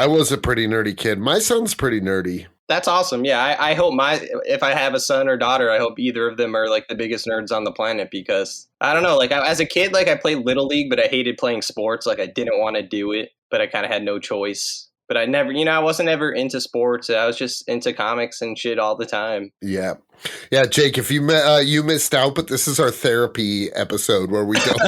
I was a pretty nerdy kid. My son's pretty nerdy. That's awesome. Yeah, I hope if I have a son or daughter, I hope either of them are like the biggest nerds on the planet because I don't know, like as a kid, like I played Little League, but I hated playing sports. Like I didn't want to do it, but I kind of had no choice. But I never, I wasn't ever into sports. I was just into comics and shit all the time. Yeah. Yeah, Jake, if you missed out, but this is our therapy episode where we don't.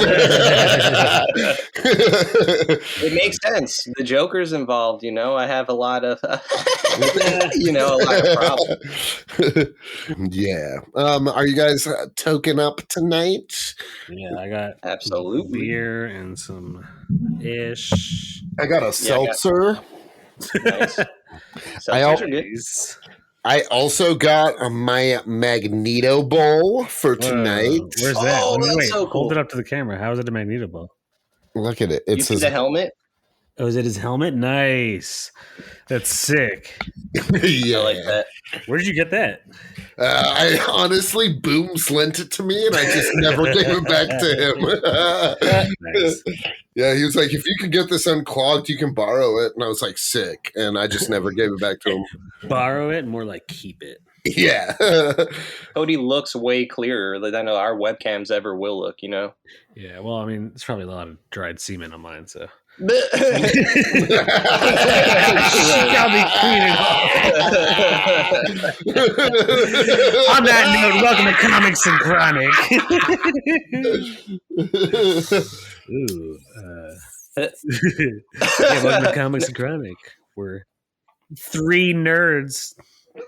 It makes sense. The Joker's involved, I have a lot of, a lot of problems. Yeah. Are you guys token up tonight? Yeah, I got absolutely beer and some ish. I got a seltzer. Nice. I also got my Magneto Bowl for tonight. Where's that? Wait, so cool. Hold it up to the camera. How is it a Magneto Bowl? Look at it. It's the helmet. Oh, is it his helmet? Nice. That's sick. Yeah. I like that. Where did you get that? I honestly, Booms lent it to me, and I just never gave it back to him. Nice. Yeah, he was like, if you can get this unclogged, you can borrow it. And I was like, sick. And I just never gave it back to him. Borrow it? More like keep it. Yeah. Cody looks way clearer than I know our webcams ever will look, Yeah, well, I mean, there's probably a lot of dried semen on mine, so. I'll be cleaning On that note, welcome to Comics and Chronic. Ooh. Welcome to Comics and Chronic, where three nerds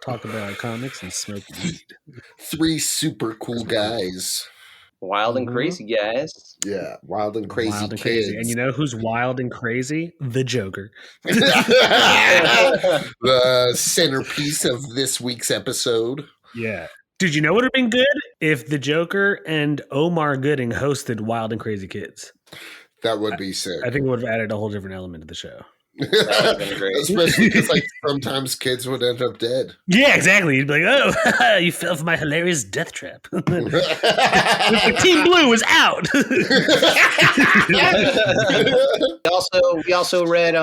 talk about comics and smoke weed. Three super cool guys. Wild and crazy guys. Yeah, wild and crazy kids. Crazy. And you know who's wild and crazy? The Joker. The centerpiece of this week's episode. Yeah. Did you know what would have been good if the Joker and Omar Gooding hosted Wild and Crazy Kids? That would be sick. I think it would have added a whole different element to the show. That would have been great. Especially because sometimes kids would end up dead. Yeah, exactly. You'd be like, oh, you fell for my hilarious death trap. Team Blue is out. We also read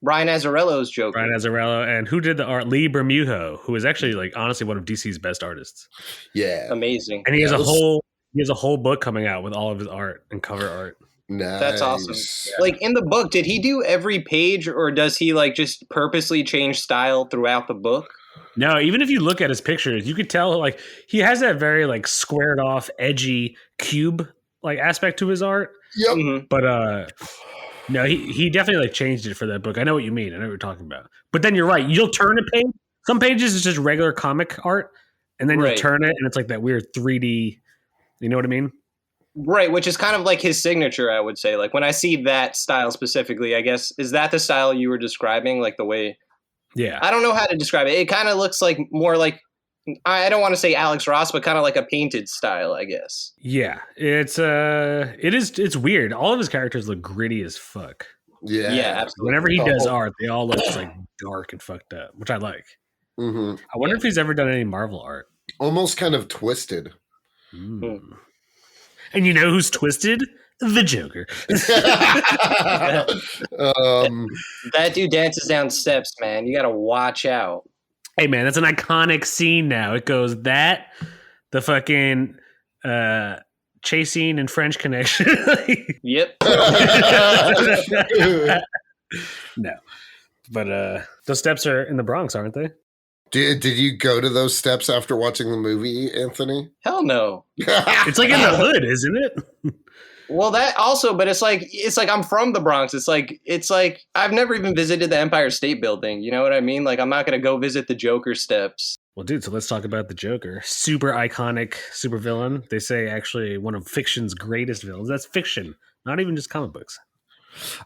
Brian Azzarello's Joker. Brian Azzarello, and who did the art? Lee Burmejo, who is actually honestly one of DC's best artists. Yeah. Amazing. And he has a whole book coming out with all of his art and cover art. Nice. That's awesome. Yeah. In the book, did he do every page or does he just purposely change style throughout the book? No, even if you look at his pictures, you could tell he has that very squared off, edgy cube aspect to his art. Yep. Mm-hmm. But no, he definitely changed it for that book. I know what you mean. I know what you're talking about. But then you're right. You'll turn a page. Some pages is just regular comic art, and then you'll turn it, and it's that weird 3D. You know what I mean? Right, which is kind of his signature, I would say. When I see that style specifically, I guess, is that the style you were describing? The way... Yeah. I don't know how to describe it. It kind of looks more I don't want to say Alex Ross, but kind of like a painted style, I guess. Yeah. It's weird. All of his characters look gritty as fuck. Yeah. Yeah, absolutely. Whenever he does art, they all look dark and fucked up, which I like. Mm-hmm. I wonder if he's ever done any Marvel art. Almost kind of twisted. Mm. And you know who's twisted? The Joker. That dude dances down steps, man. You got to watch out. Hey, man, that's an iconic scene now. It goes the fucking chasing and French Connection. Yep. No. But those steps are in the Bronx, aren't they? Did you go to those steps after watching the movie, Anthony? Hell no. It's in the hood, isn't it? Well, that also, but it's I'm from the Bronx. It's I've never even visited the Empire State Building. You know what I mean? I'm not going to go visit the Joker steps. Well, dude, so let's talk about the Joker. Super iconic super villain. They say actually one of fiction's greatest villains. That's fiction, not even just comic books.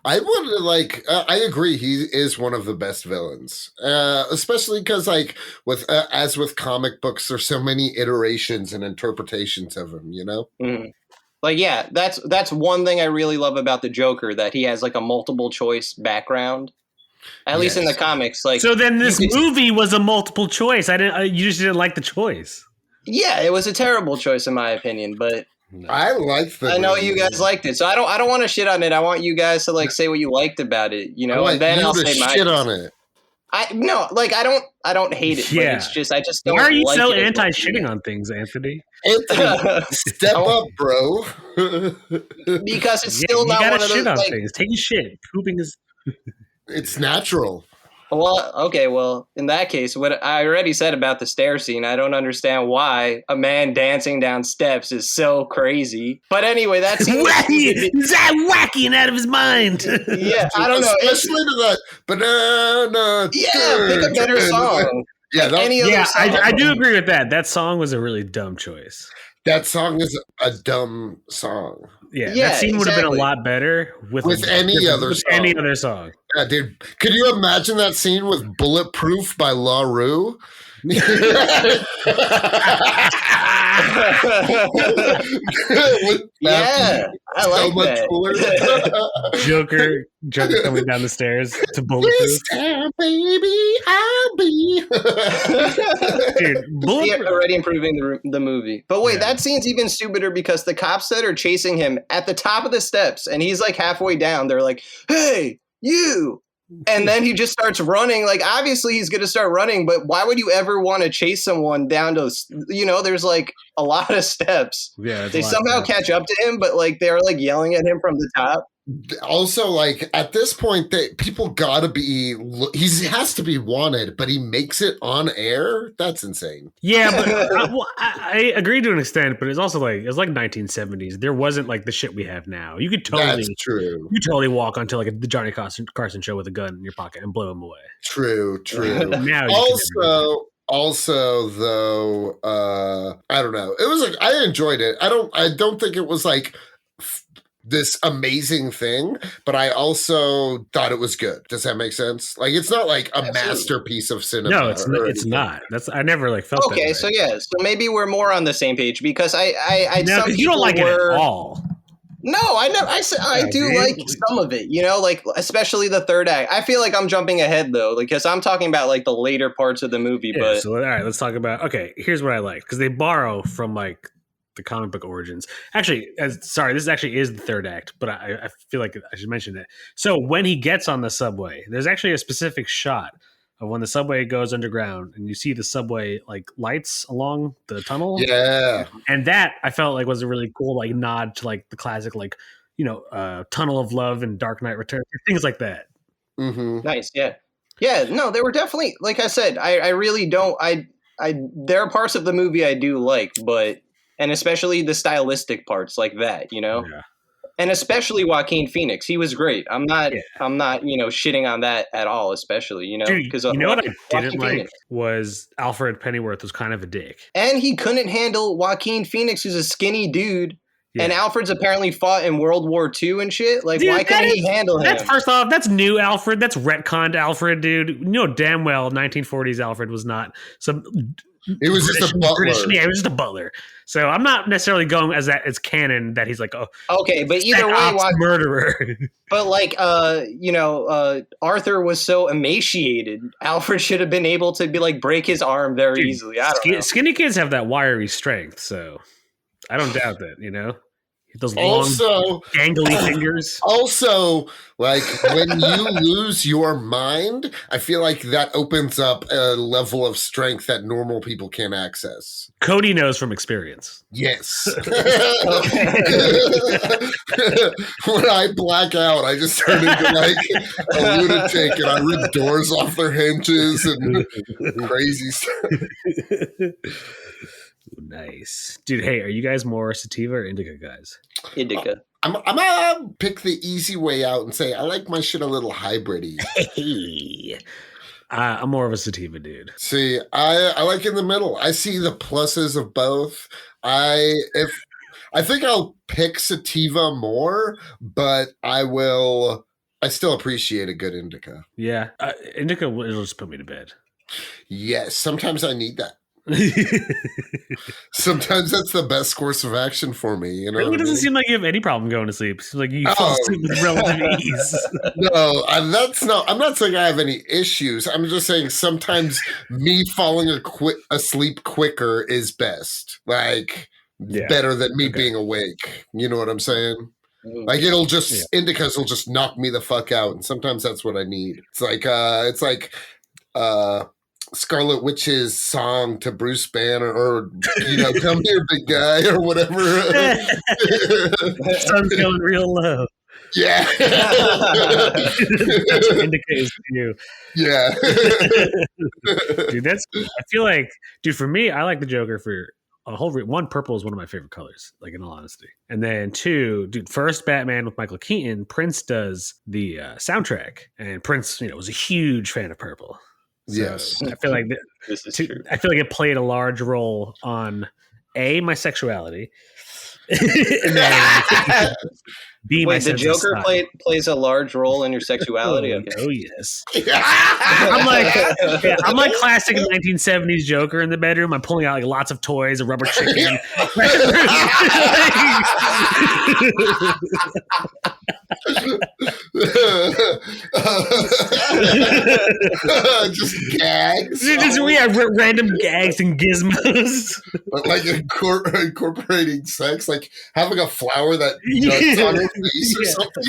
I would I agree. He is one of the best villains, especially because as with comic books, there's so many iterations and interpretations of him. You know, yeah, that's one thing I really love about the Joker, that he has a multiple choice background. At least in the comics, So then this movie was a multiple choice. You just didn't like the choice. Yeah, it was a terrible choice in my opinion, but No. I liked I know you guys liked it, so I don't want to shit on it. I want you guys to like say what you liked about it, you know, and then I'll say my shit on it. I don't hate it, but it's just I just don't. Why are you so anti-shitting on things, Anthony? Anthony, step up, bro. Because it's still not one of those. You gotta shit on things. Take a shit. Pooping is. It's natural. Well, okay. Well, in that case, what I already said about the stair scene, I don't understand why a man dancing down steps is so crazy. But anyway, that's wacky. He's wacky and out of his mind. Yeah, I don't know. Especially to that banana. Yeah, pick a better song. Yeah, I do agree with that. That song was a really dumb choice. That song is a dumb song. Yeah, that scene would have been a lot better with any other song. Yeah, dude. Could you imagine that scene with Bulletproof by Roux? Yeah, I like that. Joker coming down the stairs to Bulletproof. Baby, I'll be. Dude, Bulletproof already improving the movie. But wait, that scene's even stupider because the cops that are chasing him at the top of the steps, and he's like halfway down. They're like, "Hey, you!" And then he just starts running. Like, obviously he's going to start running, but why would you ever want to chase someone down to, there's like a lot of steps. Yeah, they somehow catch up to him, but like they're like yelling at him from the top. Also, like at this point, people gotta be. He has to be wanted, but he makes it on air. That's insane. Yeah, but I agree to an extent, but it's also like 1970s. There wasn't like the shit we have now. You could totally. That's true. You totally walk onto like the Johnny Carson show with a gun in your pocket and blow him away. True. Now Also, though, I don't know. It was like I enjoyed it. I don't think it was like this amazing thing, but I also thought it was good. Does that make sense? Like, it's not like a masterpiece of cinema. No, it's not. I never like felt that way. So maybe we're more on the same page because I you don't like it at all. No, I do like some of it, like especially the third act. I feel like I'm jumping ahead though, because I'm talking about like the later parts of the movie. Yeah, but so all right, let's talk about. Okay, here's what I like because they borrow from like the comic book origins. Actually, this actually is the third act, but I feel like I should mention it. So when he gets on the subway, there's actually a specific shot of when the subway goes underground and you see the subway like lights along the tunnel. Yeah. And that I felt like was a really cool like nod to like the classic like, Tunnel of Love and Dark Knight Returns, things like that. Mm-hmm. Nice. Yeah. Yeah. No, they were definitely, like I said, I really don't, there are parts of the movie I do like, and especially the stylistic parts like that, Yeah. And especially Joaquin Phoenix, he was great. I'm not, shitting on that at all. Especially, because what I didn't like was Alfred Pennyworth was kind of a dick, and he couldn't handle Joaquin Phoenix, who's a skinny dude. Yeah. And Alfred's apparently fought in World War II and shit. Like, dude, why couldn't he handle him? That's first off, that's new Alfred. That's retconned Alfred, dude. You know damn well 1940s Alfred was not some. It was just a butler. Yeah, it was just a butler. So I'm not necessarily going as that as canon that he's like, okay, but either way, murderer. But like, Arthur was so emaciated. Alfred should have been able to be like break his arm very easily. I don't know. Skinny kids have that wiry strength, so I don't doubt that. Those long, gangly fingers. Also, like when you lose your mind, I feel like that opens up a level of strength that normal people can't access. Cody knows from experience. Yes. When I black out, I just turn into like a lunatic and I rip doors off their hinges and crazy stuff. Nice, dude. Hey, are you guys more sativa or indica guys? Indica. I'm gonna pick the easy way out and say I like my shit a little hybridy. Hey, I'm more of a sativa dude. See, I like in the middle. I see the pluses of both. I think I'll pick sativa more, but I still appreciate a good indica. Yeah, indica will just put me to bed. Yes, sometimes I need that. Sometimes that's the best course of action for me. It doesn't seem like you have any problem going to sleep. It seems like you fall asleep with relative ease. No, I'm not saying I have any issues. I'm just saying sometimes me falling asleep quicker is best. Like better than me being awake. You know what I'm saying? Like Indicas will just knock me the fuck out, and sometimes that's what I need. It's like Scarlet Witch's song to Bruce Banner, or come here, big guy, or whatever. Sun's going real low. Yeah, that's what indicates to you. Yeah, dude. I feel like, dude. For me, I like the Joker for a whole. One, purple is one of my favorite colors. Like, in all honesty, and then two, dude. First, Batman with Michael Keaton. Prince does the soundtrack, and Prince, was a huge fan of purple. So yes, I feel like this is true. I feel like it played a large role on my sexuality. And then B, wait, the Joker plays a large role in your sexuality? Oh yes. I'm like classic 1970s Joker in the bedroom. I'm pulling out like lots of toys, a rubber chicken. Just gags. Random gags and gizmos. Like incorporating sex, like having a flower that nuts on her face or something.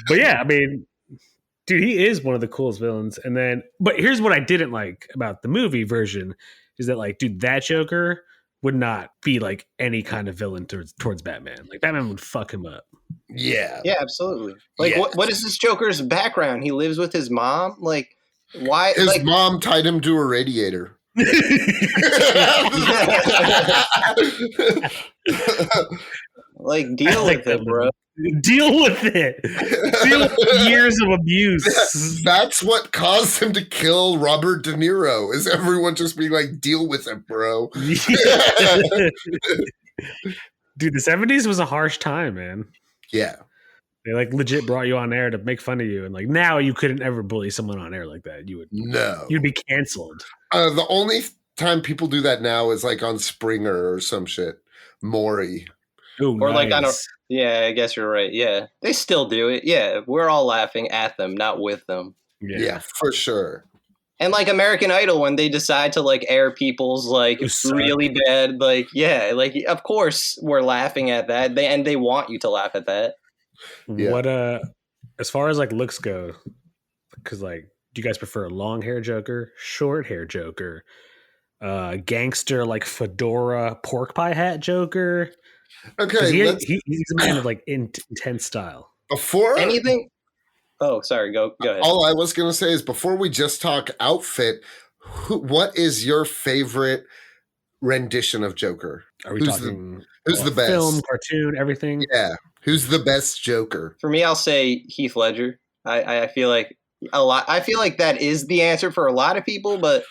But yeah, I mean, dude, he is one of the coolest villains. And then, but here's what I didn't like about the movie version is that, like, dude, that Joker would not be like any kind of villain towards Batman. Like, Batman would fuck him up. Yeah, absolutely. Like, what is this Joker's background? He lives with his mom. Like, why? His mom tied him to a radiator. Like, deal with it, bro. Deal with it. Deal with years of abuse. That's what caused him to kill Robert De Niro, is everyone just being like, deal with it, bro. Dude, the 70s was a harsh time, man. Yeah. They like legit brought you on air to make fun of you. And like now you couldn't ever bully someone on air like that. You'd be canceled. The only time people do that now is like on Springer or some shit. Maury. Ooh, or nice. like I guess you're right. Yeah. They still do it. Yeah. We're all laughing at them, not with them. Yeah, for sure. And like American Idol, when they decide to like air people's like really bad, like, yeah, like, of course we're laughing at that. They want you to laugh at that. Yeah. What as far as like looks go, because like, do you guys prefer a long hair Joker, short hair Joker, gangster like fedora pork pie hat Joker? Okay, he's a man of like intense style. Before anything. Oh, sorry. Go ahead. All I was gonna say is, before we just talk outfit, what is your favorite rendition of Joker? Are we talking who's the best? Film, cartoon, everything? Yeah. Who's the best Joker? For me, I'll say Heath Ledger. I feel like I feel like that is the answer for a lot of people, but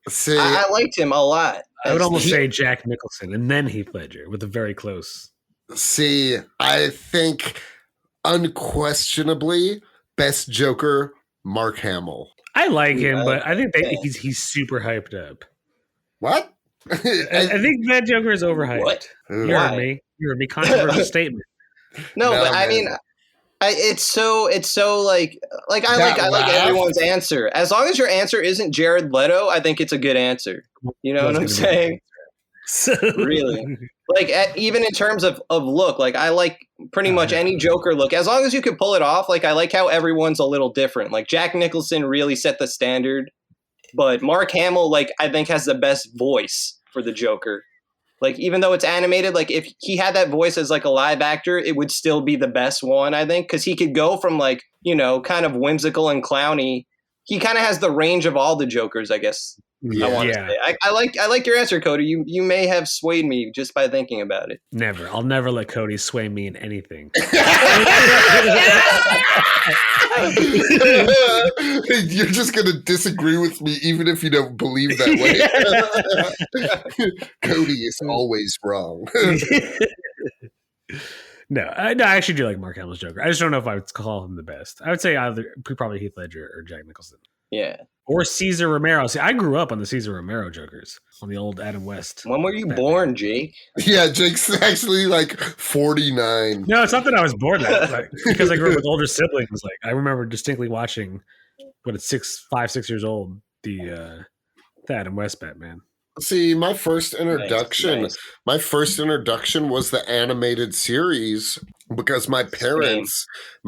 see, I liked him a lot. I would almost say Jack Nicholson and then Heath Ledger with a very close. See, I think unquestionably best Joker, Mark Hamill. I like him, but I think he's super hyped up. What? I think that Joker is overhyped. What? You heard me. Controversial statement. No, but man. I mean, it's so like I like everyone's answer. As long as your answer isn't Jared Leto, I think it's a good answer. You know what I'm saying? Really, like even in terms of look, like I like pretty much any Joker look as long as you can pull it off. Like I like how everyone's a little different. Like Jack Nicholson really set the standard, but Mark Hamill, like, I think has the best voice for the Joker. Like, even though it's animated, like, if he had that voice as, like, a live actor, it would still be the best one, I think. Because he could go from, like, kind of whimsical and clowny. He kind of has the range of all the Jokers, I guess. Yeah. I want to say. I like your answer, Cody. You may have swayed me just by thinking about it. Never. I'll never let Cody sway me in anything. You're just going to disagree with me even if you don't believe that way. Cody is always wrong. No, I actually do like Mark Hamill's Joker. I just don't know if I would call him the best. I would say probably Heath Ledger or Jack Nicholson. Yeah. Or Cesar Romero. See, I grew up on the Cesar Romero Jokers, on the old Adam West. When were you born, Jake? Yeah, Jake's actually like 49. No, it's not that I was born that. Like, because I grew up with older siblings. Like, I remember distinctly watching, when it's 5, 6 years old, the Adam West Batman. See, my first introduction, Nice. my first introduction was the animated series because Same. my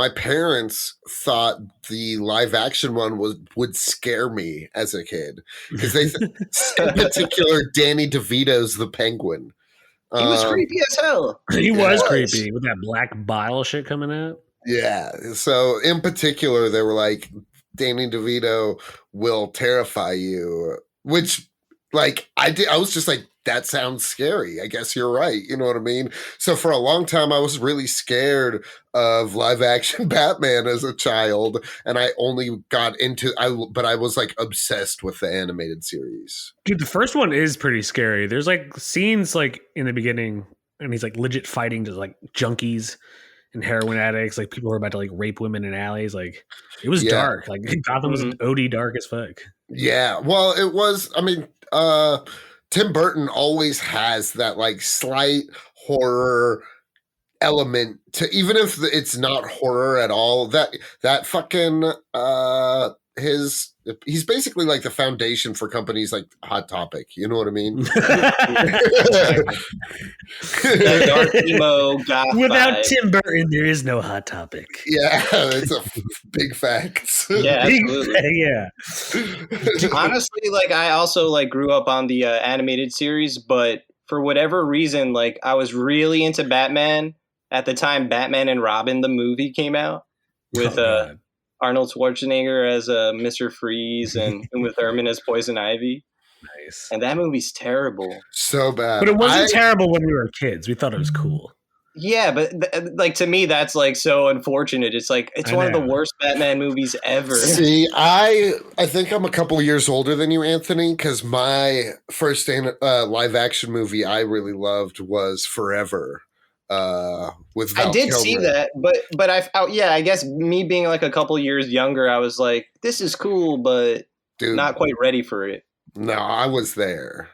parents thought the live action one would scare me as a kid because in particular, Danny DeVito's the Penguin. He was creepy as hell. He was Yes. creepy with that black bile shit coming out. Yeah. So in particular, they were like, Danny DeVito will terrify you, which like I was just like, that sounds scary. I guess you're right. You know what I mean? So for a long time, I was really scared of live action Batman as a child. And I only got into, but I was like obsessed with the animated series. Dude, the first one is pretty scary. There's like scenes like in the beginning, and he's like legit fighting just like junkies and heroin addicts, like people who are about to like rape women in alleys. Like it was dark. Like Gotham was OD dark as fuck. Yeah. Well, it was, I mean, Tim Burton always has that like slight horror element to, even if it's not horror at all, that fucking he's basically like the foundation for companies like Hot Topic, you know what I mean? That dark emo goth Without vibe. Tim Burton, there is no Hot Topic. Yeah, it's a big fact. Yeah, absolutely. Yeah. Honestly, like I also like grew up on the animated series, but for whatever reason, like I was really into Batman at the time. Batman and Robin, the movie, came out with Arnold Schwarzenegger as Mr. Freeze and Uma Thurman as Poison Ivy. Nice. And that movie's terrible. So bad. But it wasn't terrible when we were kids. We thought it was cool. Yeah, but like to me, that's like so unfortunate. It's like it's one of the worst Batman movies ever. See, I think I'm a couple years older than you, Anthony, because my first live action movie I really loved was Forever. With Val I did Kilmer. see that, but I guess me being like a couple years younger, I was like, this is cool, but not quite ready for it. No, I was there.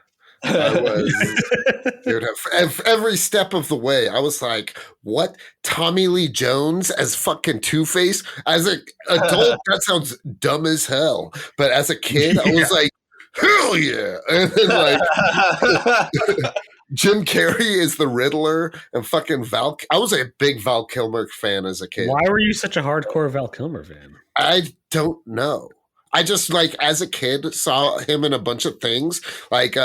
I was, dude, every step of the way. I was like, "What? Tommy Lee Jones as fucking Two-Face?" As an adult, that sounds dumb as hell. But as a kid, I was like, "Hell yeah!" And then like, Jim Carrey is the Riddler, and fucking Val. I was a big Val Kilmer fan as a kid. Why were you such a hardcore Val Kilmer fan? I don't know. I just like as a kid saw him in a bunch of things. Like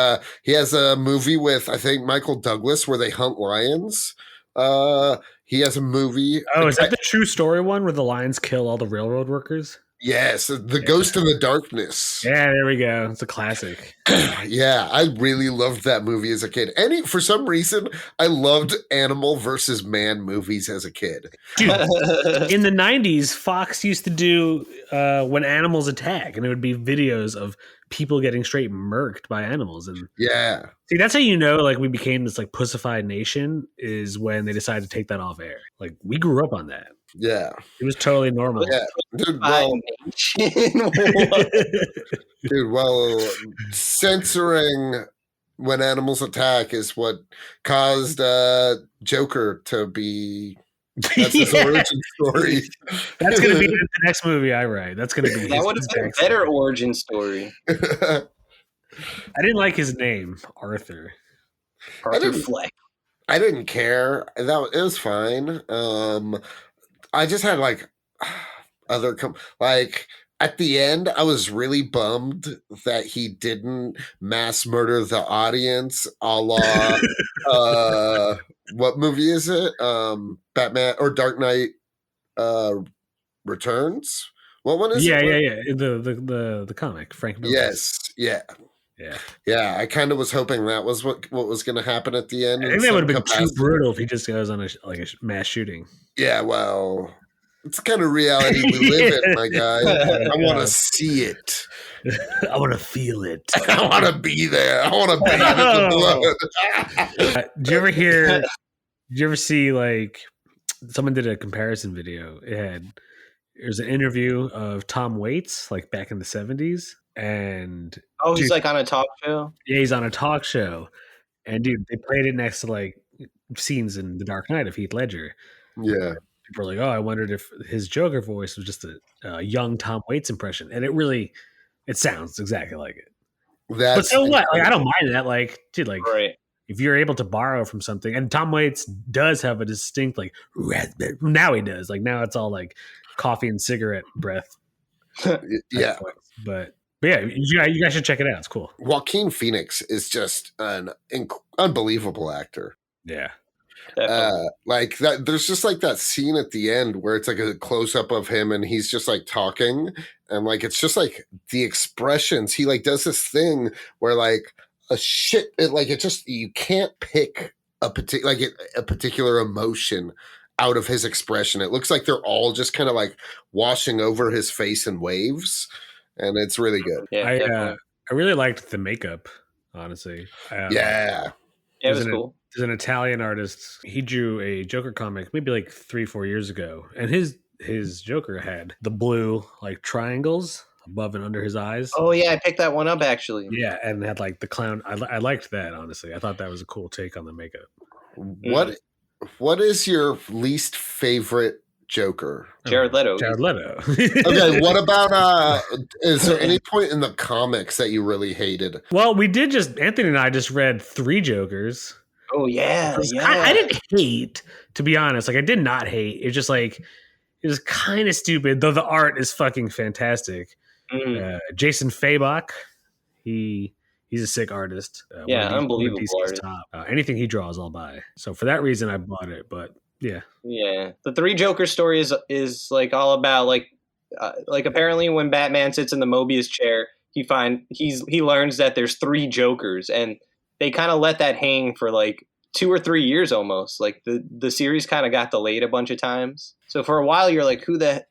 he has a movie with I think Michael Douglas where they hunt lions. He has a movie. Oh, is that the true story one where the lions kill all the railroad workers? Yes, The Ghost in the Darkness. Yeah, there we go. It's a classic. Yeah, I really loved that movie as a kid. For some reason, I loved animal versus man movies as a kid. Dude, in the 90s, Fox used to do When Animals Attack, and it would be videos of people getting straight murked by animals. And yeah. See, that's how you know like we became this like pussified nation is when they decided to take that off air. Like we grew up on that. Yeah. It was totally normal. Yeah. Dude, censoring When Animals Attack is what caused Joker to be. That's his origin story. That's going to be the next movie I write. That's going to be that would have been a better origin story. I didn't like his name, Arthur Fleck. I didn't care. It was fine. I just had like other like at the end, I was really bummed that he didn't mass murder the audience, a la what movie is it? Batman or Dark Knight Returns. What one is it? Yeah. The comic, Frank Miller. Yes, yeah. I kind of was hoping that was what was going to happen at the end. I think that would have been too brutal if he just goes on a mass shooting. Yeah, well, it's the kind of reality we live in, my guy. I want to see it. I want to feel it. I want to be there. I want to be in the blood. Did you ever see like someone did a comparison video? It was an interview of Tom Waits, like back in the 70s. And he's like on a talk show. Yeah, he's on a talk show, and dude, they played it next to like scenes in The Dark Knight of Heath Ledger. Yeah, people are like, "Oh, I wondered if his Joker voice was just a young Tom Waits impression," and it sounds exactly like it. But so what? Like, I don't mind that. Like, dude, like, Right. if you're able to borrow from something, and Tom Waits does have a distinct, like, now he does. Like, now it's all like coffee and cigarette breath. Yeah. But yeah, you guys should check it out. It's cool. Joaquin Phoenix is just an unbelievable actor. Yeah. Like that, there's just like that scene at the end where it's like a close up of him and he's just like talking, and like it's just like the expressions. He like does this thing where like it just, you can't pick a particular emotion out of his expression. It looks like they're all just kind of like washing over his face in waves, and it's really good. Yeah, I really liked the makeup, honestly. Yeah, it was cool. There's an Italian artist. He drew a Joker comic maybe like 3-4 years ago, and his Joker had the blue like triangles above and under his eyes. Oh yeah, I picked that one up actually. Yeah, and had like the clown. I liked that, honestly. I thought that was a cool take on the makeup. What is your least favorite Joker? Jared Leto. Jared Leto. Okay, what about is there any point in the comics that you really hated? Well, Anthony and I just read 3 Jokers. Oh yeah, I didn't hate, to be honest. Like, I did not hate. It's just like, it was kind of stupid, though the art is fucking fantastic. Jason Fabok, he's a sick artist. Unbelievable artist. Anything he draws, I'll buy. So for that reason, I bought it. But yeah, the 3 Joker story is like all about like apparently when Batman sits in the Mobius chair, he learns that there's 3 Jokers, and they kind of let that hang for like 2 or 3 years almost. Like the series kind of got delayed a bunch of times. So for a while you're like, who the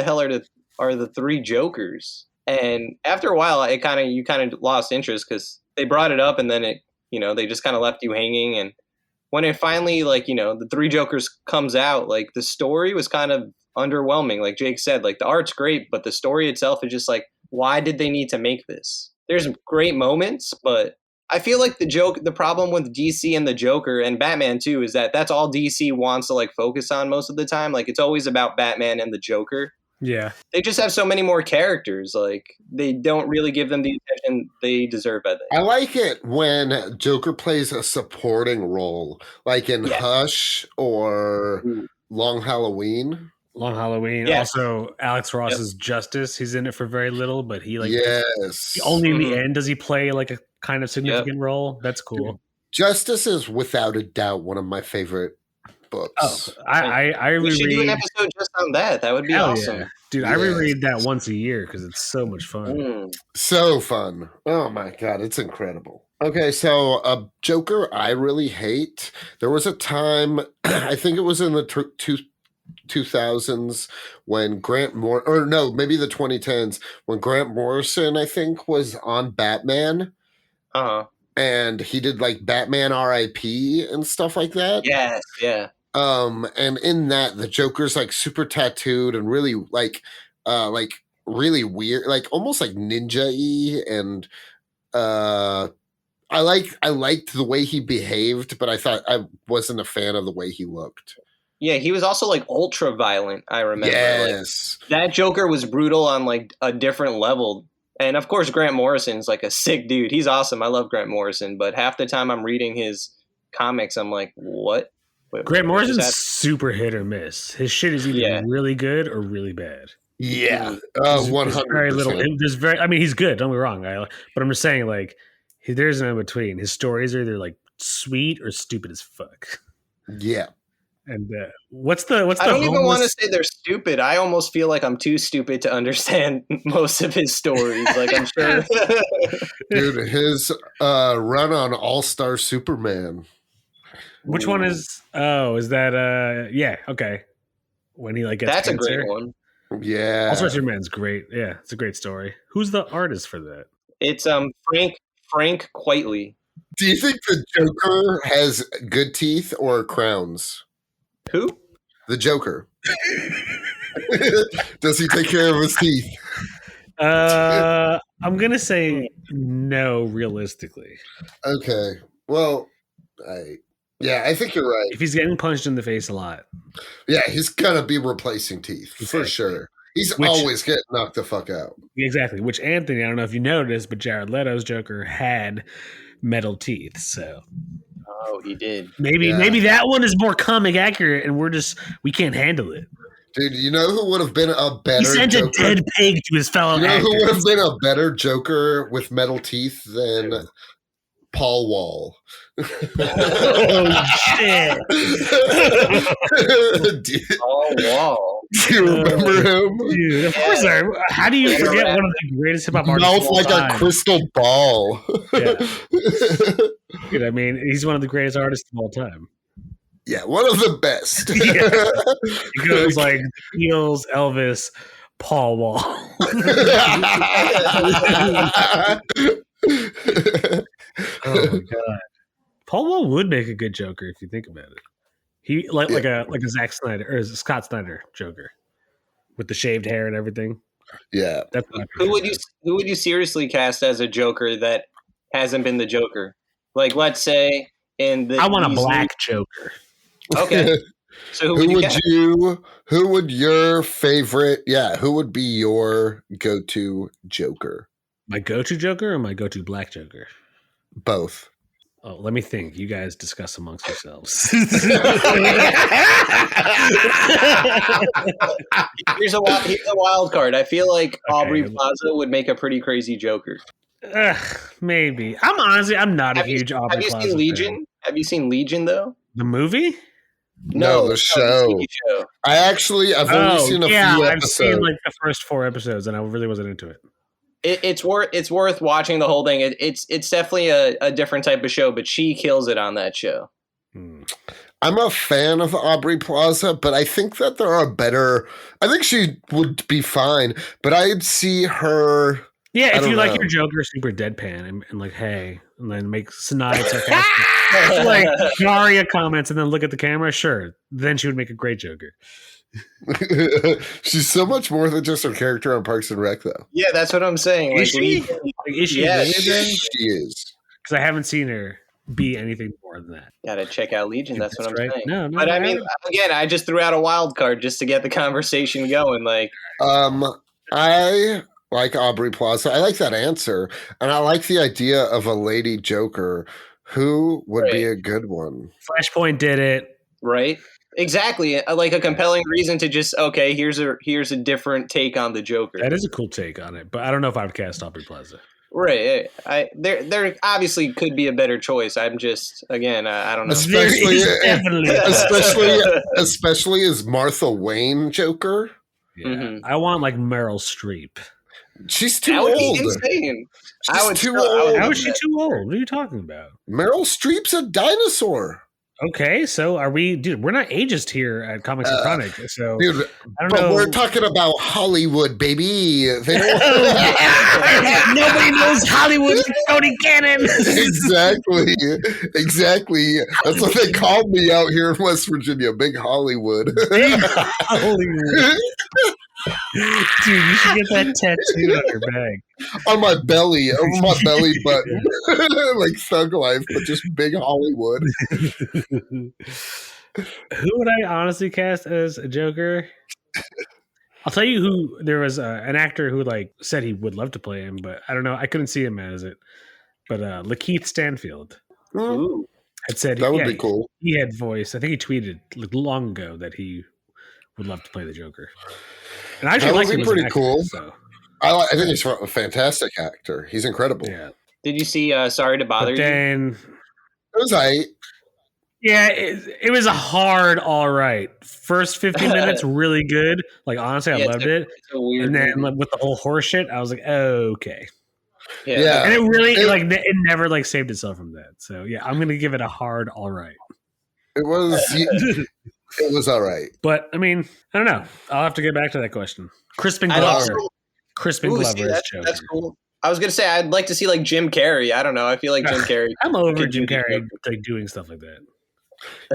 hell are the 3 Jokers? And after a while you kind of lost interest because they brought it up and then they just kind of left you hanging. And when it finally the 3 Jokers comes out, like the story was kind of underwhelming. Like Jake said, like the art's great, but the story itself is just like, why did they need to make this? There's great moments, but I feel like the problem with DC and the Joker and Batman too is that that's all DC wants to like focus on most of the time. Like it's always about Batman and the Joker. Yeah. They just have so many more characters. Like they don't really give them the attention they deserve, I think. I like it when Joker plays a supporting role, like in Hush or Long Halloween. Long Halloween. Yeah. Also, Alex Ross's Justice. He's in it for very little, but he only in the end does he play like a kind of significant role. That's cool. Justice is without a doubt one of my favorite books. Oh, I we should do an episode just on that. That would be awesome. Yeah. Dude, I reread that once a year because it's so much fun. So fun. Oh my God, it's incredible. Okay, so a Joker I really hate. There was a time, I think it was in the 2000s when maybe the 2010s when Grant Morrison, I think, was on Batman. And he did like Batman R.I.P. and stuff like that. Yes, yeah. And in that, the Joker's like super tattooed and really like really weird, like almost like ninja-y. And I liked the way he behaved, but I thought I wasn't a fan of the way he looked. Yeah, he was also like ultra violent, I remember. Yes. Like, that Joker was brutal on like a different level. And of course, Grant Morrison's like a sick dude. He's awesome. I love Grant Morrison. But half the time I'm reading his comics, I'm like, what? Grant Morrison's super hit or miss. His shit is either really good or really bad. Yeah. 100%. Very little. I mean, he's good. Don't be wrong. But I'm just saying, like, there's an in between. His stories are either like sweet or stupid as fuck. Yeah. And what's the? I don't even want to say they're stupid. I almost feel like I'm too stupid to understand most of his stories. Like I'm sure, dude, his run on All-Star Superman. Which one is? Oh, is that? Yeah, okay. When he like gets that's cancer. A great one. Yeah, All-Star Superman's great. Yeah, it's a great story. Who's the artist for that? It's Frank Quitely. Do you think the Joker has good teeth or crowns? Who? The Joker. Does he take care of his teeth? I'm gonna say no. Realistically, okay. Well, I think you're right. If he's getting punched in the face a lot, yeah, he's gonna be replacing teeth for sure. He's always getting knocked the fuck out. Exactly. Which Anthony, I don't know if you noticed, but Jared Leto's Joker had metal teeth. So he did. Maybe that one is more comic accurate, and we can't handle it. Dude, you know who would have been a better Joker? He sent a dead pig to his fellow actors. Who would have been a better Joker with metal teeth than Paul Wall? Oh, shit. Paul Wall. Do you remember him? Dude, of course. How do you forget one of the greatest hip-hop artists Mouth like a crystal ball. Yeah. Dude, I mean, he's one of the greatest artists of all time. Yeah, one of the best. He goes like Beatles, Elvis, Paul Wall. Oh my god, Paul Wall would make a good Joker if you think about it. He like a Zack Snyder or a Scott Snyder Joker with the shaved hair and everything. Yeah, that's who would you seriously cast as a Joker that hasn't been the Joker? Like, let's say I want a black Joker. Okay. So who would your favorite? Yeah, who would be your go-to Joker? My go-to Joker or my go-to black Joker? Both. Oh, let me think. You guys discuss amongst yourselves. Here's a wild card. I feel like Aubrey Plaza would make a pretty crazy Joker. Maybe. I'm not a huge Aubrey Plaza. Have you seen Legion? Fan. Have you seen Legion though? The movie? No, the show. The show. I've only seen a few episodes. I've seen like the first 4 episodes, and I really wasn't into it. It's worth watching the whole thing. It's definitely a different type of show, but she kills it on that show. I'm a fan of Aubrey Plaza, but I think that there are better. I think she would be fine, but I'd see her. Yeah, if you like your Joker super deadpan and like, hey, and then make snide sarcastic like Daria comments and then look at the camera, sure. Then she would make a great Joker. She's so much more than just her character on Parks and Rec, though. Yeah, that's what I'm saying. Is she? Is she? Yeah, she is. Because I haven't seen her be anything more than that. Gotta check out Legion. That's what I'm saying. No, but I mean, again, I just threw out a wild card just to get the conversation going. Like, I like Aubrey Plaza. I like that answer, and I like the idea of a lady Joker. Who would be a good one? Flashpoint did it, right? Exactly, like a compelling reason to just here's a different take on the Joker. That is a cool take on it, but I don't know if I would cast Aubrey Plaza. Right, there obviously could be a better choice. I'm just I don't know. Especially as Martha Wayne Joker. Yeah. Mm-hmm. I want like Meryl Streep. She's too old. Be insane. She's too old. How is she too old? What are you talking about? Meryl Streep's a dinosaur. Okay, so are we? Dude, we're not ageist here at Comics and Chronic. So, dude, we're talking about Hollywood, baby. They don't Nobody knows Hollywood like Cody Cannon. Exactly. That's what they called me out here in West Virginia. Big Hollywood. Big Hollywood. Dude, you should get that tattooed on your bag. On my belly, over my belly button. Like Thug Life, but just Big Hollywood. Who would I honestly cast as a Joker? I'll tell you who. There was an actor who like said he would love to play him, but I don't know. I couldn't see him as it. But Lakeith Stanfield. Ooh. Had said that would be cool. He had voice. I think he tweeted like long ago that he would love to play the Joker. And I actually like him pretty as an cool. actor, so. I think he's a fantastic actor. He's incredible. Yeah. Did you see Sorry to Bother You? It was Yeah, it was a hard all right. First 15 minutes, really good. Like, honestly, I loved it. And then with the whole horse shit, I was like, oh, okay. Yeah. And it really, it never, like, saved itself from that. So, yeah, I'm going to give it a hard all right. It was... It was all right. But, I mean, I don't know. I'll have to get back to that question. Crispin Glover. Crispin Glover is Joker. That's cool. I was going to say, I'd like to see, like, Jim Carrey. I don't know. I feel like Jim Carrey. I'm over Jim Carrey like, doing stuff like that.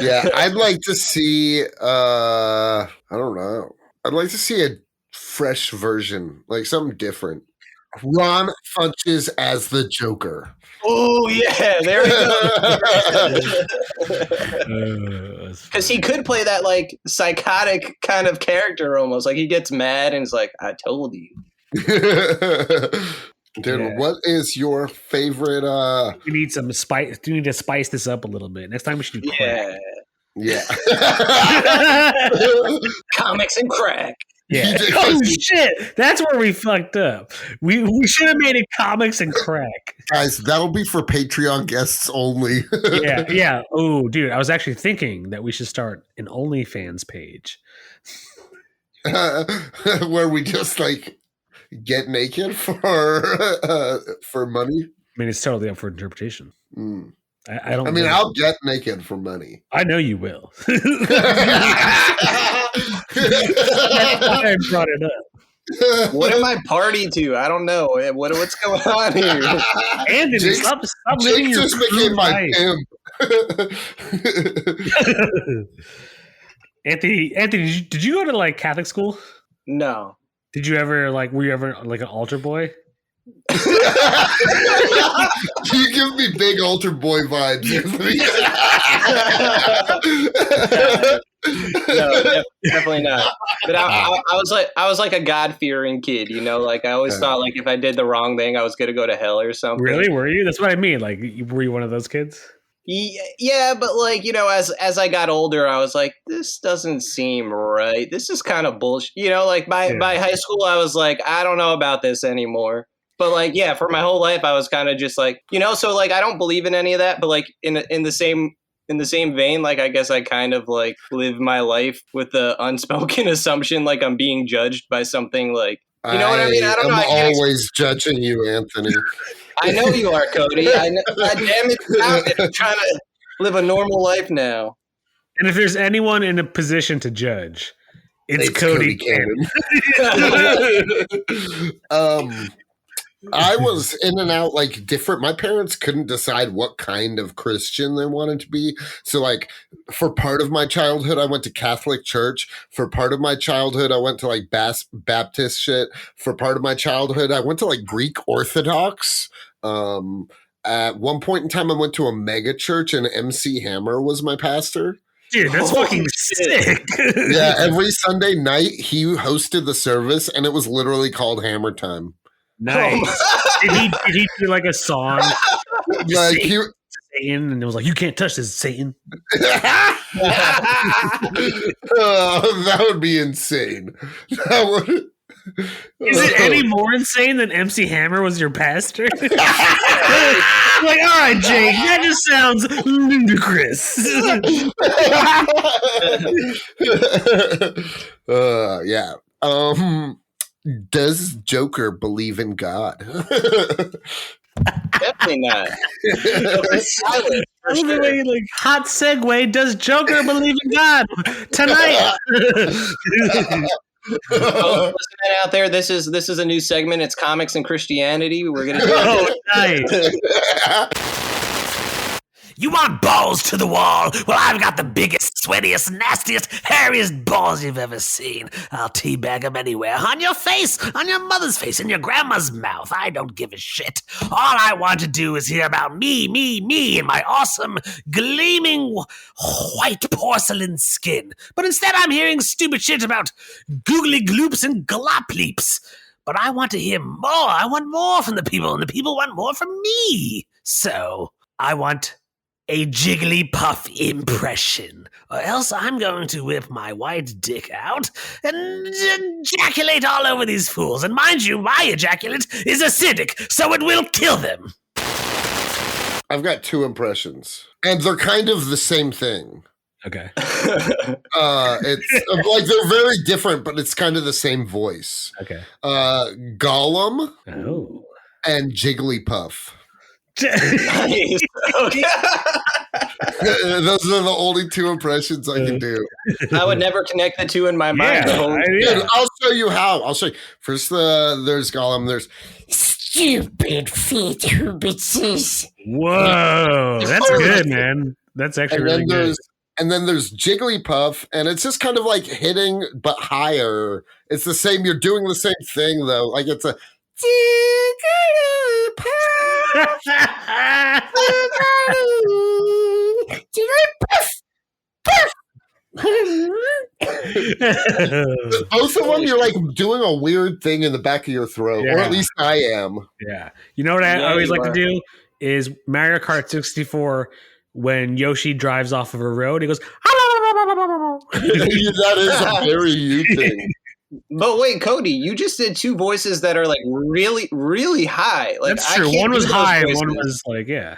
Yeah, I'd like to see, I don't know. I'd like to see a fresh version, like something different. Ron Funches as the Joker. Oh yeah, there we go. Because he could play that like psychotic kind of character almost. Like he gets mad and is like, "I told you." Dude, what is your favorite? We need some spice. We need to spice this up a little bit. Next time we should do crack. Yeah. Comics and crack. Yeah. Oh shit! That's where we fucked up. We should have made it comics and crack. Guys, that'll be for Patreon guests only. Yeah. Oh, dude, I was actually thinking that we should start an OnlyFans page where we just like get naked for money. I mean, it's totally up for interpretation. Mm. I don't. I mean, I'll get naked for money. I know you will. That's why I brought it up. What am I party to? I don't know. What's going on here? Anthony, stop living your just became my pimp. Anthony, did you go to like Catholic school? No. Did you ever were you ever like an altar boy? You give me big altar boy vibes. No, definitely not. But I was like a God-fearing kid, you know. Like I always thought, like if I did the wrong thing, I was gonna go to hell or something. Really? Were you? That's what I mean. Like, were you one of those kids? Yeah, but like you know, as I got older, I was like, this doesn't seem right. This is kind of bullshit. You know, like by high school, I was like, I don't know about this anymore. But like, yeah, for my whole life, I was kind of just like, you know, so like I don't believe in any of that. But like in the same vein, like I guess I kind of like live my life with the unspoken assumption like I'm being judged by something like, you know what I mean? I don't know. I'm always judging you, Anthony. I know you are, Cody. I know, God damn it, I'm trying to live a normal life now. And if there's anyone in a position to judge, it's Cody Cannon. I was in and out like different. My parents couldn't decide what kind of Christian they wanted to be. So like for part of my childhood, I went to Catholic church. For part of my childhood, I went to like Baptist shit. For part of my childhood, I went to like Greek Orthodox. At one point in time, I went to a mega church and MC Hammer was my pastor. Dude, that's fucking sick. Yeah, every Sunday night he hosted the service and it was literally called Hammer Time. Nice. Did he do like a song? Like Satan, and it was like, you can't touch this, Satan. That would be insane. Is it any more insane than MC Hammer was your pastor? Like, all right, Jake, that just sounds ludicrous. Yeah. Does Joker believe in God? Definitely not. Silent, sure. Like hot segue. Does Joker believe in God tonight? Listening out there, this is a new segment. It's comics and Christianity. We're gonna do nice. You want balls to the wall? Well, I've got the biggest, sweatiest, nastiest, hairiest balls you've ever seen. I'll teabag them anywhere. On your face, on your mother's face, in your grandma's mouth. I don't give a shit. All I want to do is hear about me, and my awesome, gleaming, white porcelain skin. But instead, I'm hearing stupid shit about googly gloops and glopleeps. But I want to hear more. I want more from the people, and the people want more from me. So, I want a Jigglypuff impression, or else I'm going to whip my white dick out and ejaculate all over these fools. And mind you, my ejaculate is acidic, so it will kill them. I've got two impressions, and they're kind of the same thing. Okay. It's like they're very different, but it's kind of the same voice. Okay. Gollum and Jigglypuff. Nice. Okay. Those are the only two impressions I can do. I would never connect the two in my mind. Dude, I'll show you how. I'll show you. First, there's Gollum. There's stupid feet bitches. Whoa, that's good, man. That's actually really good. And then there's Jigglypuff, and it's just kind of like hitting, but higher. It's the same. You're doing the same thing, though. Like it's Both of them, you're like doing a weird thing in the back of your throat, or at least I am. Yeah. You know what I always like to do is Mario Kart 64 when Yoshi drives off of a road, he goes, that is a very you thing. But wait, Cody, you just did two voices that are like really, really high. Like, that's true. One was high, one was like, yeah.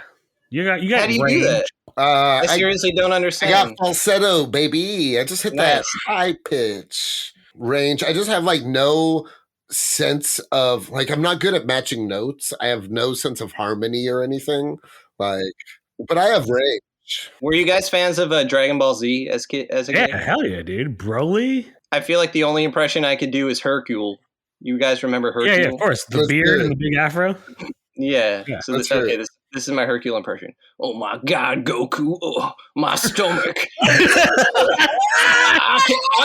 You got. How do you do that? I seriously don't understand. I got falsetto, baby. I just hit that high pitch range. I just have like no sense of like I'm not good at matching notes. I have no sense of harmony or anything. Like, but I have range. Were you guys fans of Dragon Ball Z as a kid? Yeah, hell yeah, dude. Broly. I feel like the only impression I could do is Hercule. You guys remember Hercule? Yeah, of course. The beard and the big afro. Yeah. So this is my Hercule impression. Oh my God, Goku! Oh, my stomach! I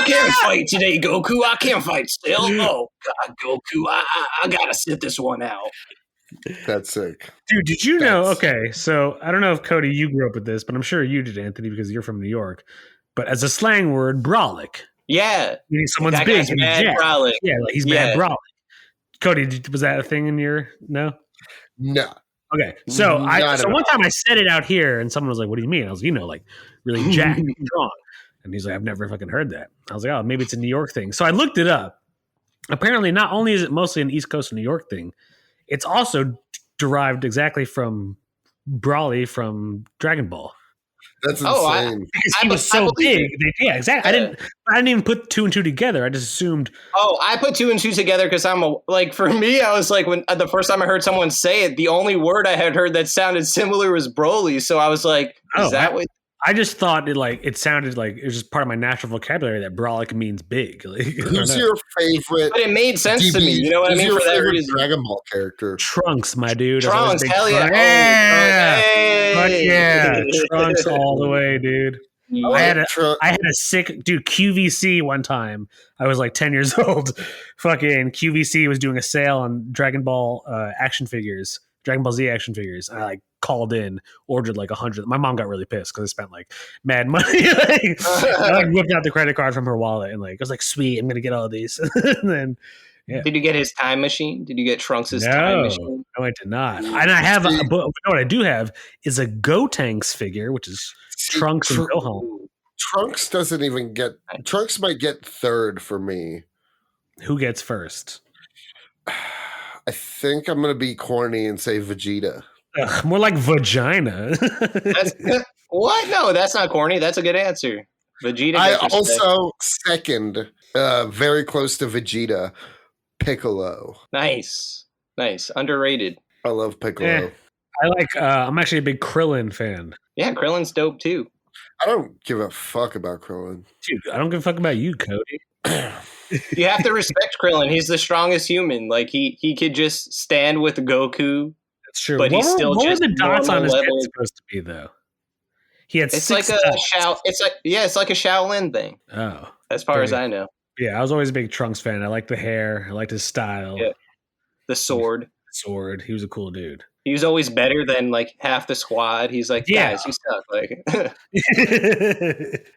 can't fight today, Goku. I can't fight still. Oh God, Goku! I gotta sit this one out. That's sick, dude. Did you know? Okay, so I don't know if Cody, you grew up with this, but I'm sure you did, Anthony, because you're from New York. But as a slang word, brolic. Yeah, meaning someone's that big. Mad brolic. Yeah, like he's mad brolic. Cody, was that a thing in your no? No. Okay, so one time I said it out here, and someone was like, "What do you mean?" I was, like really jacked and strong, and he's like, "I've never fucking heard that." I was like, "Oh, maybe it's a New York thing." So I looked it up. Apparently, not only is it mostly an East Coast New York thing, it's also derived exactly from Broly from Dragon Ball. That's insane. Because he was so big. Yeah, exactly. I didn't even put two and two together. I just assumed. Oh, I put two and two together because for me, I was like, when the first time I heard someone say it, the only word I had heard that sounded similar was Broly. So I was like, is that what? I just thought it sounded like it was just part of my natural vocabulary that brolic means big. Who's your favorite? But it made sense to me. You know what I mean? For that reason, Dragon Ball character. Trunks, my dude. Trunks, hell yeah! Yeah, Trunks all the way, dude. I had a sick dude QVC one time. I was like 10 years old. Fucking QVC was doing a sale on Dragon Ball action figures. Dragon Ball Z action figures. I called in, ordered like 100. My mom got really pissed because I spent like mad money. I whipped out the credit card from her wallet and I was like, sweet, I'm gonna get all of these. And then Did you get his time machine? Did you get Trunks' time machine? No, I did not. And I have what I do have is a Gotenks figure, which is Trunks and Gohan. Trunks doesn't even get Trunks might get third for me. Who gets first? I think I'm going to be corny and say Vegeta. More like vagina. What? No, that's not corny. That's a good answer. Vegeta. I also second, very close to Vegeta, Piccolo. Nice. Underrated. I love Piccolo. I'm actually a big Krillin fan. Yeah, Krillin's dope too. I don't give a fuck about Krillin. Dude, I don't give a fuck about you, Cody. You have to respect Krillin. He's the strongest human. Like he could just stand with Goku. That's true. But he's still just what were the dots on his head level. supposed to be though? He had it's six like dots. it's like a Shaolin thing. Oh, as far as I know. Yeah, I was always a big Trunks fan. I liked the hair. I liked his style. Yeah. The sword. He was a cool dude. He was always better than like half the squad. He's like, guys, you suck. Like,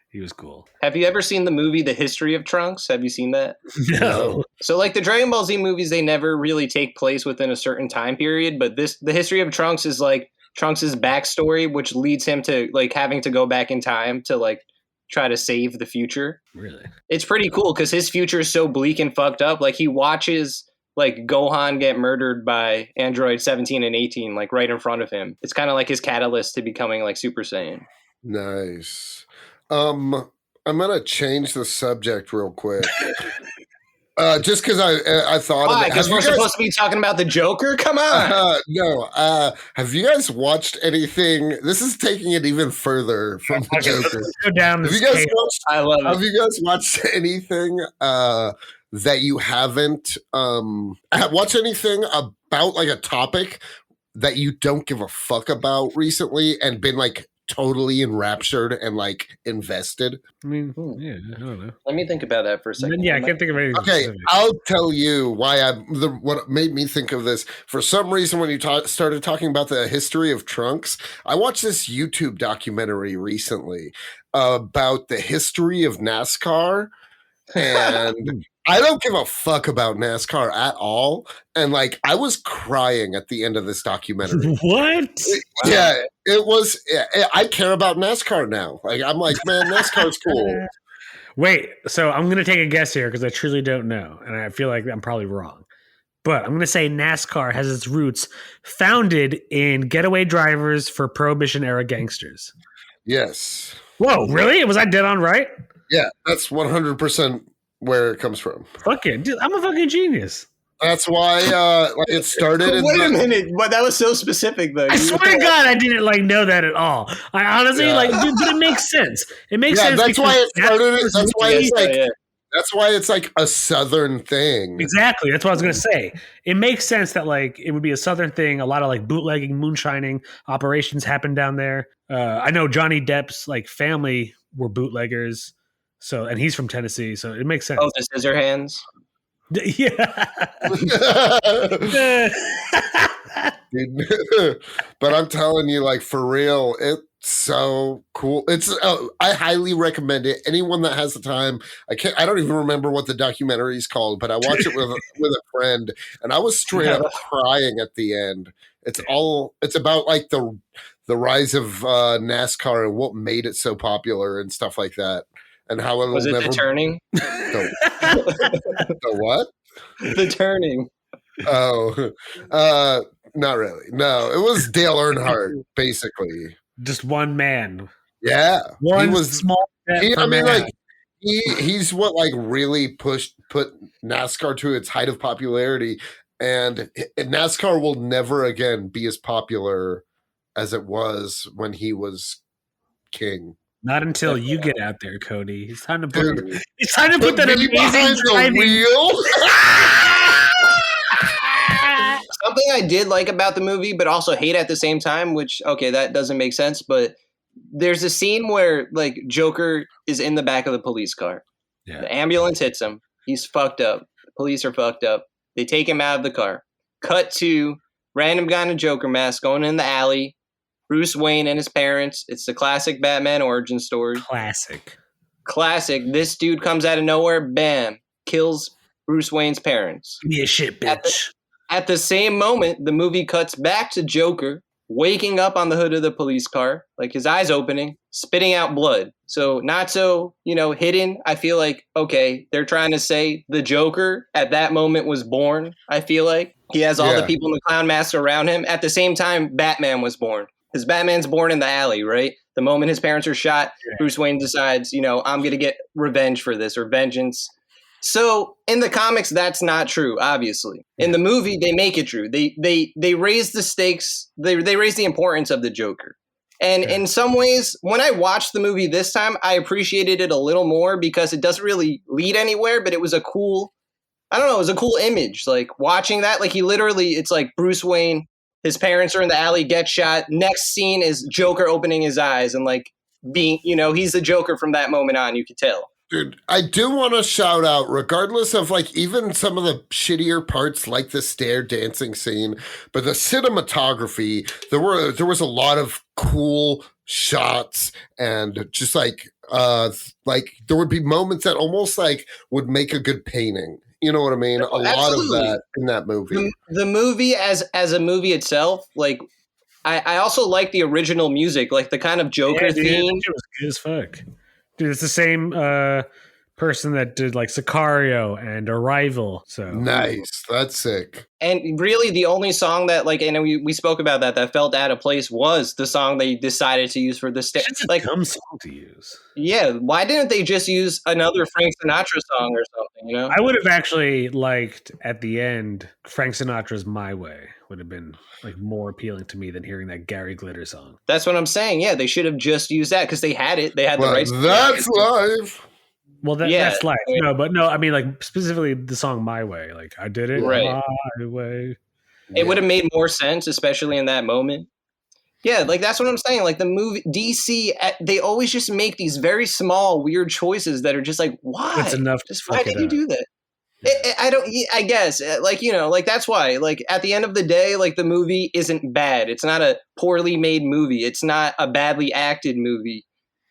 he was cool. Have you ever seen the movie The History of Trunks? Have you seen that? No. So like the Dragon Ball Z movies, they never really take place within a certain time period. But The History of Trunks is like Trunks' backstory, which leads him to like having to go back in time to like try to save the future. Really? It's pretty cool because his future is so bleak and fucked up. Like he watches like Gohan get murdered by Android 17 and 18, like right in front of him. It's kind of like his catalyst to becoming like Super Saiyan. Nice. I'm gonna change the subject real quick. Just because I thought why? Because we're supposed to be talking about the Joker? Come on. No. Have you guys watched anything? This is taking it even further from the Joker. Let's go down this I love it. Have you guys watched anything that you haven't watched anything about like a topic that you don't give a fuck about recently and been like totally enraptured and like invested. I mean, yeah, I don't know. Let me think about that for a second. Yeah, I can't think of anything. Okay, specific. I'll tell you why what made me think of this. For some reason, when you started talking about the history of trunks, I watched this YouTube documentary recently about the history of NASCAR, and I don't give a fuck about NASCAR at all. And like, I was crying at the end of this documentary. What? Yeah, it was. Yeah, I care about NASCAR now. Like, I'm like, man, NASCAR's cool. Wait, so I'm going to take a guess here because I truly don't know, and I feel like I'm probably wrong. But I'm going to say NASCAR has its roots founded in getaway drivers for Prohibition-era gangsters. Yes. Whoa, really? Was I dead on right? Yeah, that's 100% where it comes from. Fuck it. Dude, I'm a fucking genius. That's why it started. Wait a minute, but that was so specific, though. I swear to God, I didn't like know that at all. I honestly dude, but it makes sense. It makes sense. That's why it started. That's why it's like. Yeah. That's why it's like a Southern thing. Exactly. That's what I was gonna say. It makes sense that like it would be a Southern thing. A lot of like bootlegging, moonshining operations happen down there. I know Johnny Depp's like family were bootleggers, and he's from Tennessee, so it makes sense. Oh, the scissor hands. Yeah. But I'm telling you, like, for real, it's so cool. It's I highly recommend it. Anyone that has the time, I don't even remember what the documentary is called, but I watched it with a friend, and I was straight up crying at the end. It's about like the rise of NASCAR and what made it so popular and stuff like that. And how it was the turning? The what? The turning. Oh, not really. No, it was Dale Earnhardt, basically. Just one man. Yeah, one small. He's what like really put NASCAR to its height of popularity, and NASCAR will never again be as popular as it was when he was king. Not until you get out there, Cody. It's time to put that amazing driving wheel. Something I did like about the movie, but also hate at the same time, which, okay, that doesn't make sense, but there's a scene where, like, Joker is in the back of the police car. Yeah. The ambulance hits him. He's fucked up. The police are fucked up. They take him out of the car. Cut to random guy in a Joker mask going in the alley. Bruce Wayne and his parents. It's the classic Batman origin story. Classic. This dude comes out of nowhere, bam, kills Bruce Wayne's parents. Give me a shit, bitch. At the same moment, the movie cuts back to Joker waking up on the hood of the police car, like his eyes opening, spitting out blood. So not so, hidden. I feel like, okay, they're trying to say the Joker at that moment was born. I feel like he has all the people in the clown mask around him. At the same time, Batman was born. Because Batman's born in the alley, right? The moment his parents are shot, Bruce Wayne decides, I'm going to get revenge for this, or vengeance. So in the comics, that's not true, obviously. In the movie, they make it true. They raise the stakes. They raise the importance of the Joker. And in some ways, when I watched the movie this time, I appreciated it a little more because it doesn't really lead anywhere, but it was it was a cool image. Like watching that, like it's like Bruce Wayne, his parents are in the alley, get shot. Next scene is Joker opening his eyes and like being, he's the Joker from that moment on, you could tell. Dude, I do want to shout out, regardless of like even some of the shittier parts like the stair dancing scene, but the cinematography, there was a lot of cool shots and just like there would be moments that almost like would make a good painting. You know what I mean? A lot of that in that movie. The movie as a movie itself, like I also like the original music, like the kind of Joker theme. It was good as fuck. Dude, it's the same person that did like Sicario and Arrival. So nice. That's sick. And really the only song that we spoke about that felt out of place was the song they decided to use for the stage. It's a dumb song to use. Yeah. Why didn't they just use another Frank Sinatra song or something, I would have actually liked at the end Frank Sinatra's My Way would have been like more appealing to me than hearing that Gary Glitter song. That's what I'm saying. Yeah, they should have just used that because they had it. They had the rights. That's live. Well, that's live. No, I mean like specifically the song My Way. Like I did it my way. It would have made more sense, especially in that moment. Yeah, like that's what I'm saying. Like the movie DC, they always just make these very small, weird choices that are just like, why? That's enough. Just why did you do that? I don't. I guess like like that's why. Like at the end of the day, like the movie isn't bad. It's not a poorly made movie. It's not a badly acted movie.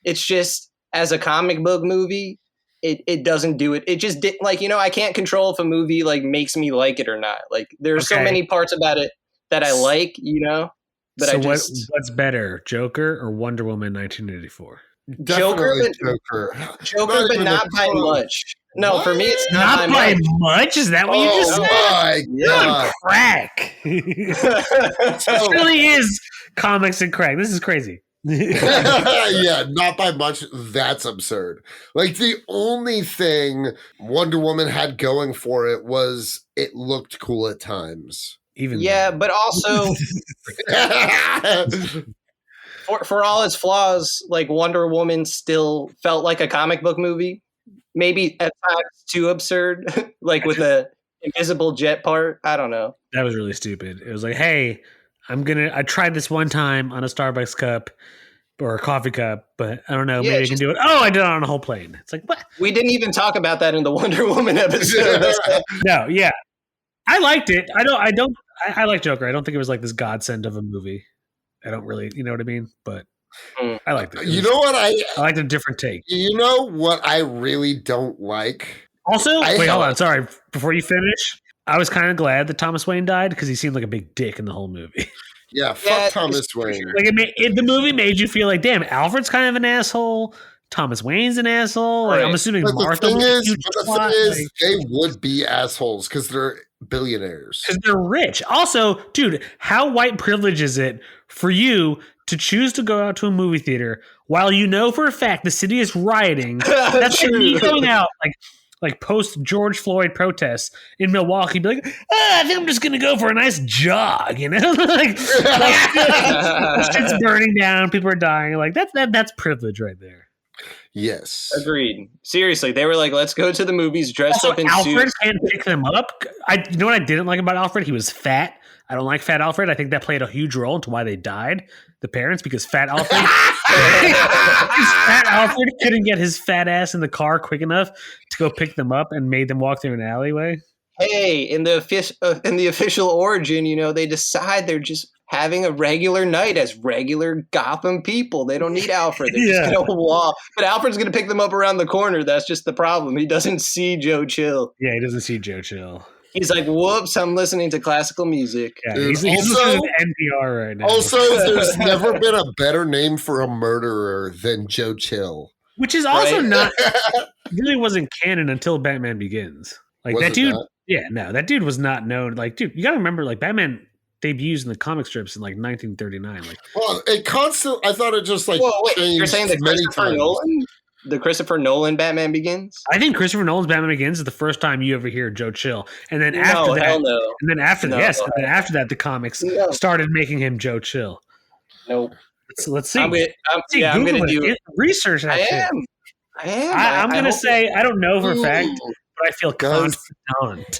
It's just as a comic book movie, it doesn't do it. It just did like I can't control if a movie like makes me like it or not. Like there's so many parts about it that I like. But so what's better, Joker or Wonder Woman 1984? Joker, but not by much. No, what? For me, it's not by much. Is that what you just said? My God. Crack. This really is comics and crack. This is crazy. Yeah, not by much. That's absurd. Like the only thing Wonder Woman had going for it was it looked cool at times. But also for all its flaws, like Wonder Woman still felt like a comic book movie. Maybe at times too absurd, like with the invisible jet part. I don't know. That was really stupid. It was like, hey, I tried this one time on a Starbucks cup or a coffee cup, but I don't know. Maybe I can do it. Oh, I did it on a whole plane. It's like, what? We didn't even talk about that in the Wonder Woman episode. No, yeah. I liked it. I like Joker. I don't think it was like this godsend of a movie. I don't really, you know what I mean? But I liked it. You know what? I liked a different take. You know what I really don't like? Also, wait, hold on. Sorry. Before you finish, I was kind of glad that Thomas Wayne died because he seemed like a big dick in the whole movie. Yeah, fuck Thomas Wayne. Like the movie made you feel like, damn, Alfred's kind of an asshole. Thomas Wayne's an asshole. Like, I'm assuming Martha is, they would be assholes because they're billionaires. Because they're rich. Also, dude, how white privilege is it for you to choose to go out to a movie theater while you know for a fact the city is rioting? That's like me going out like post George Floyd protests in Milwaukee, be like, I think I'm just gonna go for a nice jog, like shit's burning down, people are dying. Like that's privilege right there. Yes. Agreed. Seriously, they were like, let's go to the movies dressed up in Alfred suits. can't pick them up. You know what I didn't like about Alfred? He was fat. I don't like Fat Alfred. I think that played a huge role into why they died, the parents, because Fat Alfred couldn't get his fat ass in the car quick enough to go pick them up and made them walk through an alleyway. Hey, in the official origin, they decide they're just having a regular night as regular Gotham people. They don't need Alfred. They're just going to walk. But Alfred's going to pick them up around the corner. That's just the problem. He doesn't see Joe Chill. Yeah, he doesn't see Joe Chill. He's like, whoops, I'm listening to classical music. Yeah, he's listening to NPR right now. Also, there's never been a better name for a murderer than Joe Chill. Which is also really wasn't canon until Batman Begins. Like that dude. That dude was not known. Like, dude, you got to remember, like Batman debuts in the comic strips in like 1939. Like, well, I thought it just like changed. You're saying that the Christopher Nolan Batman Begins? I think Christopher Nolan's Batman Begins is the first time you ever hear Joe Chill, and then after that, the comics started making him Joe Chill. Nope. Let's see. I'm going to do research. That I am. I'm going to say I don't know for a fact, but I feel confident.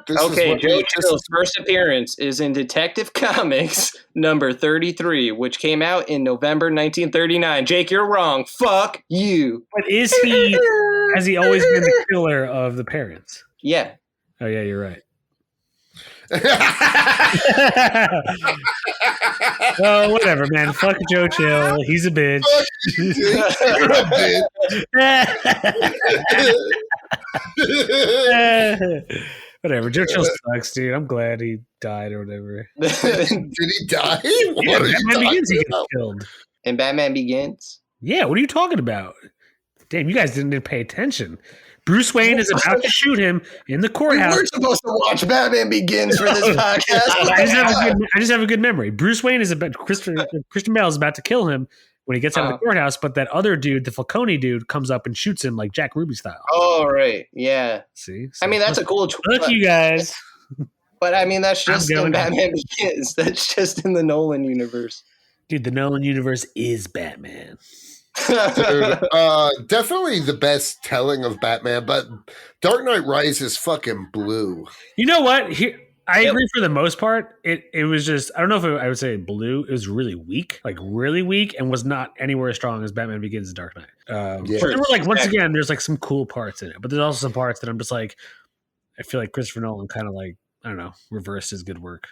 Okay, Joe Chill's first appearance is in Detective Comics number 33, which came out in November 1939. Jake, you're wrong. Fuck you. But has he always been the killer of the parents? Yeah. Oh, yeah, you're right. Well, whatever, man. Fuck Joe Chill. He's a bitch. You're a bitch. Whatever. Joe Chill sucks, dude. I'm glad he died or whatever. Did he die? Yeah, Batman Begins, he gets killed. And Batman Begins? Yeah, what are you talking about? Damn, you guys didn't pay attention. Bruce Wayne is about to shoot him in the courthouse. We were supposed to watch Batman Begins for this podcast. I just have a good memory. Bruce Wayne is Christian Bale is about to kill him when he gets out of the courthouse, but that other dude, the Falcone dude, comes up and shoots him like Jack Ruby style. Oh, right. Yeah. See? So, I mean, that's a cool twist. Look, you guys. But I mean, that's just in Batman Begins. That's just in the Nolan universe. Dude, the Nolan universe is Batman. Dude, definitely the best telling of Batman, but Dark Knight Rises fucking blue. You know what? Here, I agree for the most part. It was just, I don't know if I would say blue. It was really weak, like really weak, and was not anywhere as strong as Batman Begins and Dark Knight. But there were like, once again, there's like some cool parts in it, but there's also some parts that I'm just like, I feel like Christopher Nolan kind of like, I don't know, reversed his good work.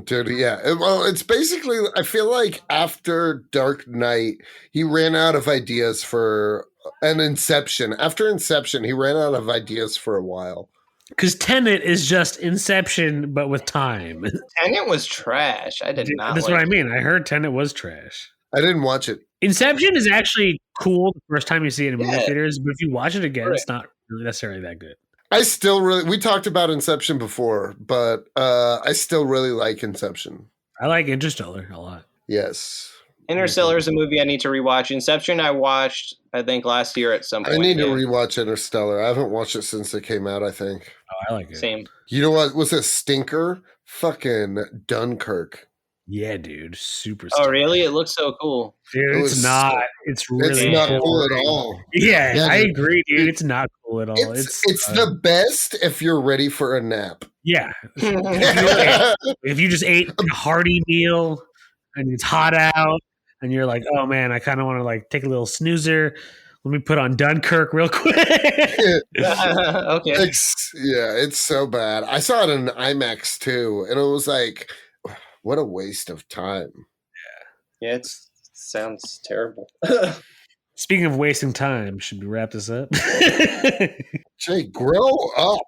Dude, yeah. Well, it's basically, I feel like after Dark Knight, he ran out of ideas for an Inception. After Inception, he ran out of ideas for a while. Because Tenet is just Inception, but with time. Tenet was trash. I did not. That's what I mean. I heard Tenet was trash. I didn't watch it. Inception is actually cool the first time you see it in movie theaters, but if you watch it again, it's not really necessarily that good. I still really, we talked about Inception before, but I still really like Inception. I like Interstellar a lot. Yes. Interstellar is a movie I need to rewatch. Inception I watched, I think, last year at some point. I need to rewatch Interstellar. I haven't watched it since it came out, I think. Oh, I like it. Same. You know what was a stinker? Fucking Dunkirk. Yeah, dude. Super Oh, really? It looks so cool. Dude, it's not. It's really not cool at all. Yeah, I agree, dude. It's not cool at all. It's the best if you're ready for a nap. Yeah. If you just ate a hearty meal and it's hot out and you're like, oh man, I kind of want to like take a little snoozer. Let me put on Dunkirk real quick. Okay. It's so bad. I saw it in IMAX too, and it was like, what a waste of time. Yeah, it sounds terrible. Speaking of wasting time, should we wrap this up? Jay, grow up.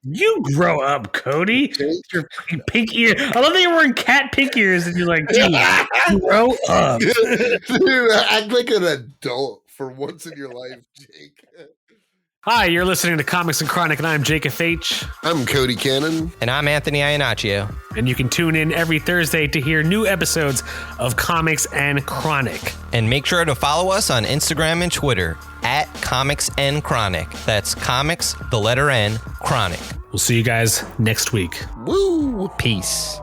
You grow up, Cody. Jake. Your fucking pink ear. I love that you're wearing cat pink ears and you're like, dude, grow up. Dude, act like an adult for once in your life, Jake. Hi, you're listening to Comics and Chronic, and I'm Jake F.H. I'm Cody Cannon. And I'm Anthony Iannaccio. And you can tune in every Thursday to hear new episodes of Comics and Chronic. And make sure to follow us on Instagram and Twitter at Comics N Chronic. That's Comics, the letter N, Chronic. We'll see you guys next week. Woo! Peace.